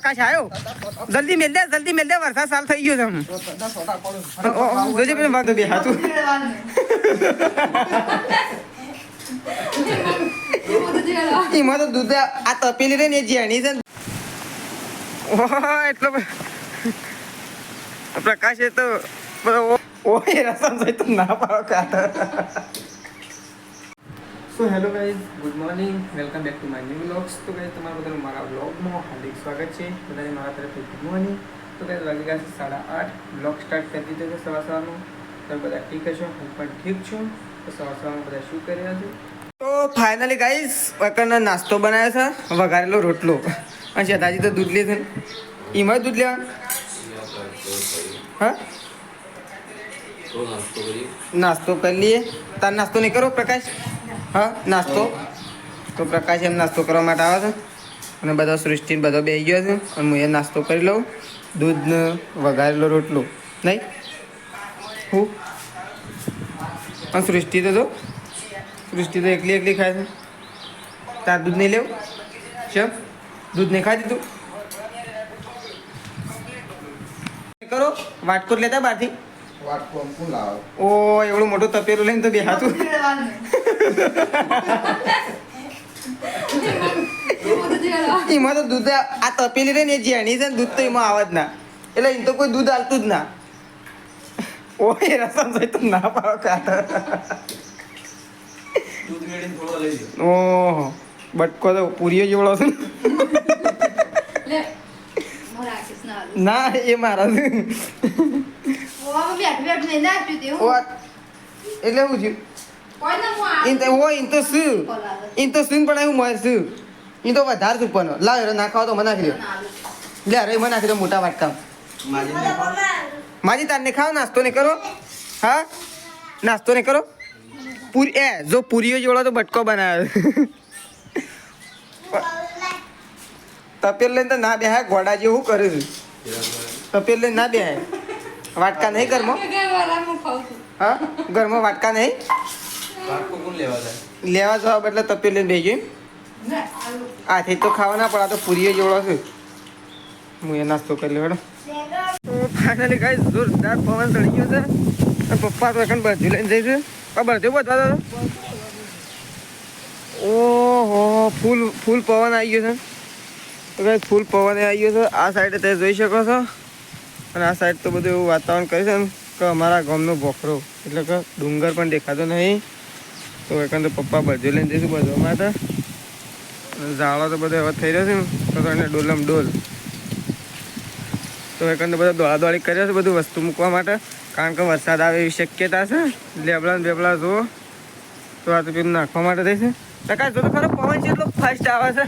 પ્રકાશ આવ્યો. જલ્દી મેલ દે વરસાદ ચાલુ થઈ ગયો છે. જોજે પેલું વાંધો બે હાથું. એમાં તો દૂધ આ તપેલી રે ને જેણી છે. એટલો પ્રકાશ એ તો ઓય રસમ તો ના પાડો કાતા. So hello guys, good morning, welcome back to my new vlogs. તો ગાઈઝ તમારા બધાનું મારા વ્લોગમાં હાર્દિક સ્વાગત છે. બધાને મારા તરફથી ગુડ મોર્નિંગ. તો ગાઈઝ વાગી ગયા છે 8:30. વ્લોગ સ્ટાર્ટ કરી દીધો છે સવારનું. તમે બધા ઠીક હશો, હું પણ ઠીક છું. તો સવારમાં બધા શું કરી રહ્યા છે? તો ફાઇનલી ગાઈઝ વકરનો નાસ્તો બનાવ્યો છે, વઘારેલો રોટલો. અને શેતાજી તો દૂધ લે છે. એમાં દૂધ લેવા હા નાસ્તો કરી લઈએ. તાર નાસ્તો નહીં કરો પ્રકાશ? હા નાસ્તો તો પ્રકાશ એમ નાસ્તો કરવા માટે આવે છે. અને બધા સૃષ્ટિ બધો બેસી ગયો છે. અને હું એ નાસ્તો કરી લઉં. દૂધનો વઘારેલો રોટલો નહીં હું અને સૃષ્ટિ તો એકલી ખાય છે. તાર દૂધ નહીં લેવું છે? દૂધ નહીં ખાઈ દીધું કરો. વાટકો લેતા બહારથી ઓ એવડું મોટું તપેલું લઈને તો બે હાથું. એમાં તો દૂધ આ તપેલી રે ને જેણી છે ને દૂધ તો એમાં આવે જ ના. એટલે એમ તો કોઈ દૂધ હાલતું જ ના. ઓય રસમ તો ના પાડો કાતા. ઓહો બટકો તો પૂરીઓ જેવડો છે ના એ મારા છે. એટલે હું છું ઇન તો શું પણ હું મળે છું. એ તો વધારે છું પણ લાવ ના ખાવ તો મને નાખી દો. લે અરે મને નાખી દો મોટા વાટકા. માજી તારને ખાવ. નાસ્તો નહીં કરો? હા નાસ્તો નહીં કરો? જો પૂરીઓ જોડો તો બટકો બનાવ્યો. તપેલ લઈને તો ના બેહાય. ઘોડા જેવું કરે છે. તપેલ લઈને ના બેહાય. વાટકા નહીં ઘરમાં? હા ઘરમાં વાટકા નહીં લેવા જવા એટલે તપેલ લઈને બેસી ગયું. આથી તો ખાવા ના પડે. આ તો પૂરીઓ જોડો છે. હું એ નાસ્તો કરી લેવાનો. તો ફાઇનલી ગાઈસ જોરદાર પવન ચડી ગયો છે. પપ્પા તો এখন બધું લઈને જઈશું. બધું બધા દાદા ઓહો ફૂલ પવન આવી ગયો છે. તો ગાઈસ ફૂલ પવન આવી ગયો છે. આ સાઈડે તમે જોઈ શકો છો. અને આ સાઈડ તો બધું એવું વાતાવરણ કરે છે ને કે અમારા ગામનો ભોખરો એટલે કે ડુંગર પણ દેખાતો નહીં. તો એકન તો પપ્પા બધું લઈને જઈશું બધું માટે. ઝાડો તો બધો હવે થઈ રહ્યો છે ને તો એને ડોલમ ડોલ. તો એકન તો બધા દોડાદોડી કરી રહ્યા છે બધું વસ્તુ મૂકવા માટે. કારણ કે વરસાદ આવે એવી શક્યતા છે. લેબડા બેબડા જુઓ તો આ તો પેલું નાખવા માટે થઈ છે. ટકા જો તો ખરો પવન છે એટલો ફાસ્ટ આવે છે.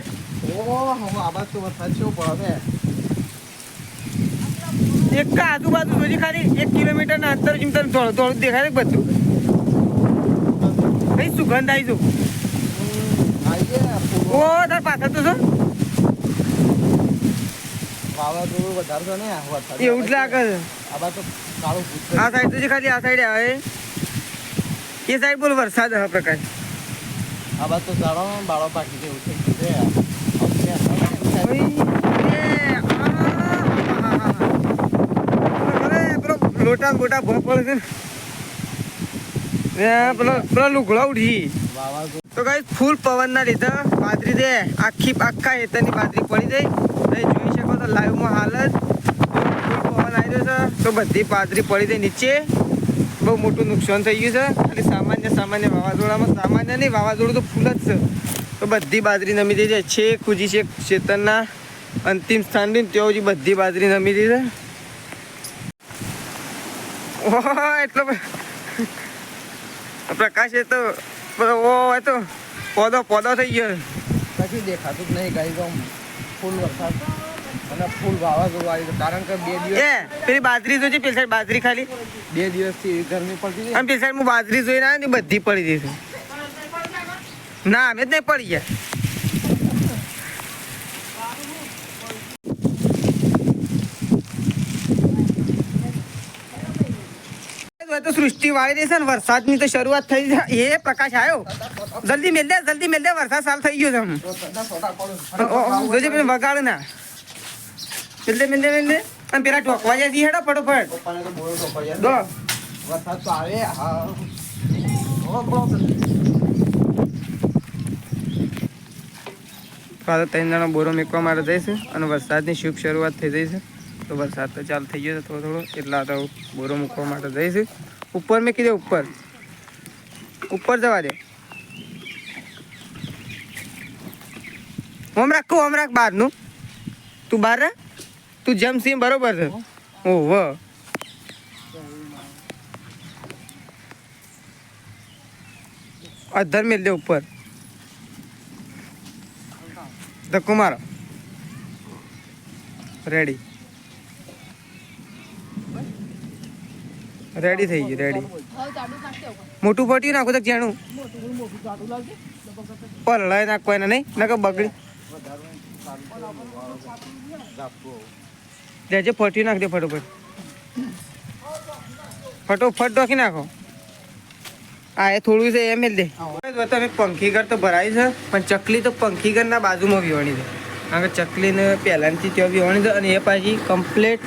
આબાદ તો વરસાદ છે પડે. એક આજુબાજુ જોજી ખાલી 1 કિલોમીટરના અંતર જેમ તને થોડું દેખાય બધું. કઈ સુગંધ આવી છું. ઓ તાર પાછળ તો છો એવું જ લાગે છે. આ સાઈડ તો ખાલી આ સાઈડ આવે એ સાઈડ બોલ વરસાદ હવે પ્રકાશ. આ બાદ તો ચાલો બાળો પાકી જેવું છે. લોટા મોટા ભોગ પડે છે પેલો લુગડો ઉઠી. તો કઈ ફૂલ પવનના લીધે બાજરી દે આખા હેતરની બાજરી પડી જાય. તમે જોઈ શકો તો લાઈવમાં હાલ જ ફૂલ પવન આવી રહ્યો છે. તો બધી બાજરી પડી જાય નીચે. બહુ મોટું નુકસાન થઈ ગયું છે. ખાલી સામાન્ય વાવાઝોડામાં સામાન્ય નહીં વાવાઝોડું તો ફૂલ જ છે. તો બધી બાજરી નમી થઈ જાય. છેક કુજી છે ખેતરના અંતિમ સ્થાન બી ત્યાં સુધી બધી બાજરી નમી થઈ છે. એટલો પ્રકાશ એ તો પોદો થઈ ગયો. કશું દેખાતું જ નહીં ગાઈ ગામ. ફૂલ વરસાદ અને ફૂલ વાવાઝોડું આવી. કારણ કે 2 દિવસ પેલી બાજરી જોઈ પેલી સાઈડ બાજરી ખાલી 2 દિવસથી ગરમી પડતી. અને પેલી સાઈડ હું બાજરી જોઈને આવ્યો ને બધી પડી ગઈ છે. ના અમે જ નહીં પડી ગયા. તો સૃષ્ટિ વાળી દેશે ને વરસાદની તો શરૂઆત થઈ એ પ્રકાશ આવ્યો. જલ્દી મેલ દે વરસાદ ચાલુ થઈ ગયો છે. જોજે પેલું વગાડ ના મિલ દે અને પેલા ઢોકવા જાય છે હેડો ફટોફટ પપ્પાને તો બોરો ટોપાઈ જાય. દો વરસાદ તો આવે. હા. પાછો 3 જણા બોરો મેકવા માટે જઈશું અને વરસાદની શુભ શરૂઆત થઈ જઈ છે. તો વરસાદ તો ચાલુ થઈ ગયો છે થોડો એટલા તો બોરો મૂકવા માટે જઈશું. ઉપર મેં કીધું ઉપર જવા દે. હોમ રાખ બહારનું. તું બહાર રાખ. તું જમશી બરોબર છે. ઓહો અધર મેલ દે ઉપર. ધક્કો મારો. રેડી થઈ ગયું રેડી. મોટું પટ્યું નાખો તો જાણું પલળાય નાખો એને નહીં ના બગડી દેજે પટ્યું નાખ દે ફટોફટ નાખી નાખો. હા એ થોડું છે એમ દે. તમે પંખી ઘર તો ભરાય છે પણ ચકલી તો પંખી ઘરના બાજુમાં વિવાણી છે કારણ કે ચકલીને પહેલાંથી ત્યાં વિવાણી છે અને એ પાછી કમ્પ્લેટ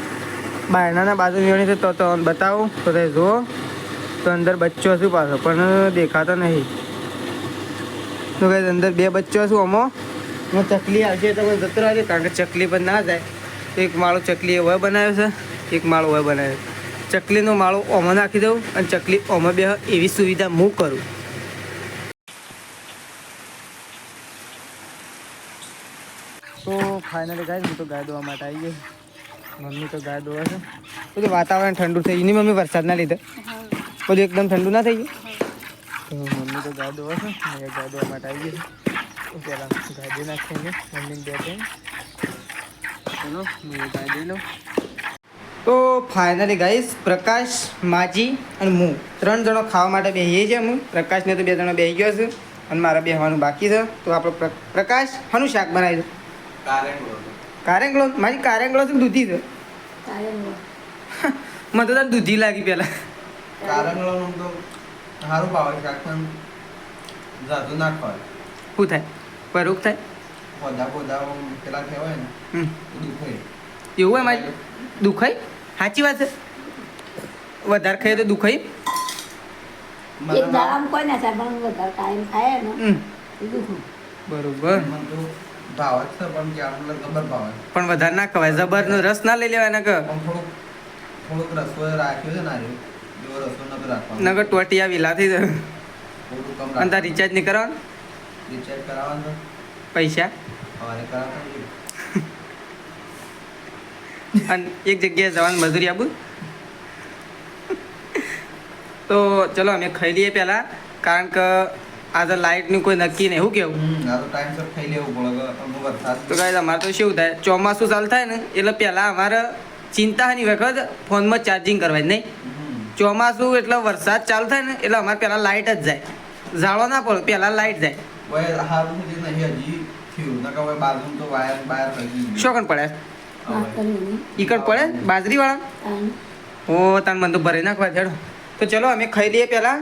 બાયણાના બાજુ વિવાણી છે. તો બતાવો તો તમે જુઓ તો અંદર બચ્ચો હશું પાછો પણ દેખાતો નહીં. તો કઈ અંદર 2 બચ્ચો હશું આમાં ચકલી આવશે તો જતો રહેશે કારણ કે ચકલી પણ ના જાય. એક માળો ચકલીએ વય બનાવ્યો છે, એક માળો વય બનાવ્યો. ચકલીનો માળો ઓમાં નાખી દઉં અને ચકલી ઓમાં બે એવી સુવિધા હું કરું. તો ફાઇનલી ગાય હું તો ગાય દોવા માટે આવી ગઈ. મમ્મી તો ગાય દોવા છે. બધું વાતાવરણ ઠંડુ થઈ ગયું. મમ્મી વરસાદના લીધે બધું એકદમ ઠંડુ ના થઈ ગયું. તો મમ્મી તો ગાય દોવા છે. ગાય દોવા માટે આવી ગઈ છે. પહેલાં ગાય દઈ નાખીએ મમ્મીને બે ચલો હું ગાય દઈ લઉં. તો ફાઇનલી ગાઈસ પ્રકાશ, માજી અને હું 3 જણો ખાવા માટે બેસીએ છીએ. હું પ્રકાશને તો 2 જણો બેસી ગયો છે અને મારે બેસવાનું બાકી છે. તો આપણો પ્રકાશ શાનું શાક બનાવી છે? કારેંગળો. મારી કારેંગળો છે દૂધી છે. મને તો દૂધી લાગી પહેલાં. કારેંગળાનું તો સારું ભાવે શાક પણ જાદુ ના ખવાય. શું થાય? પરોગ થાય? પોદા પેલા કહેવાય ને દુખાય. એવું હોય મારી દુખાય? સાચી વાત છે. વધારે ખાઈએ તો દુખાય. બરોબર પણ વધારે ના ખવાય. જબરનો રસ ના લઈ લેવાય ને કે થોડુંક રસો રાખ્યો છે ને એવો રસો નતો રાખવાનો નગર ટોટિયા વિલાથી જ. અને તાર રિચાર્જ નહીં કરવાનું? રિચાર્જ કરાવવાનું પૈસા સવારે કરાવવાનું. અને એક જગ્યાએ જવાનું મજૂરી આપું. તો ચલો અમે ખાઈ લઈએ પહેલાં કારણ કે આજે લાઇટનું કોઈ નક્કી નહીં. શું કેવું? ટાઈમસર ખાઈ લેવું પડે. તો કાંઈ અમારે તો શું થાય ચોમાસું ચાલુ થાય ને એટલે પહેલાં અમારે ચિંતાની વખત ફોનમાં ચાર્જિંગ કરવાની નહીં. ચોમાસું એટલે વરસાદ ચાલુ થાય ને એટલે અમારે પહેલાં લાઇટ જ જાય. ઝાડો ના પડે પહેલાં લાઇટ જાય. શોકન પડે ઈકડ પડે બાજરી વાળા. ઓ તાન મને તો ભરી નાખવા છેડો. તો ચલો અમે ખાઈ લઈએ પહેલાં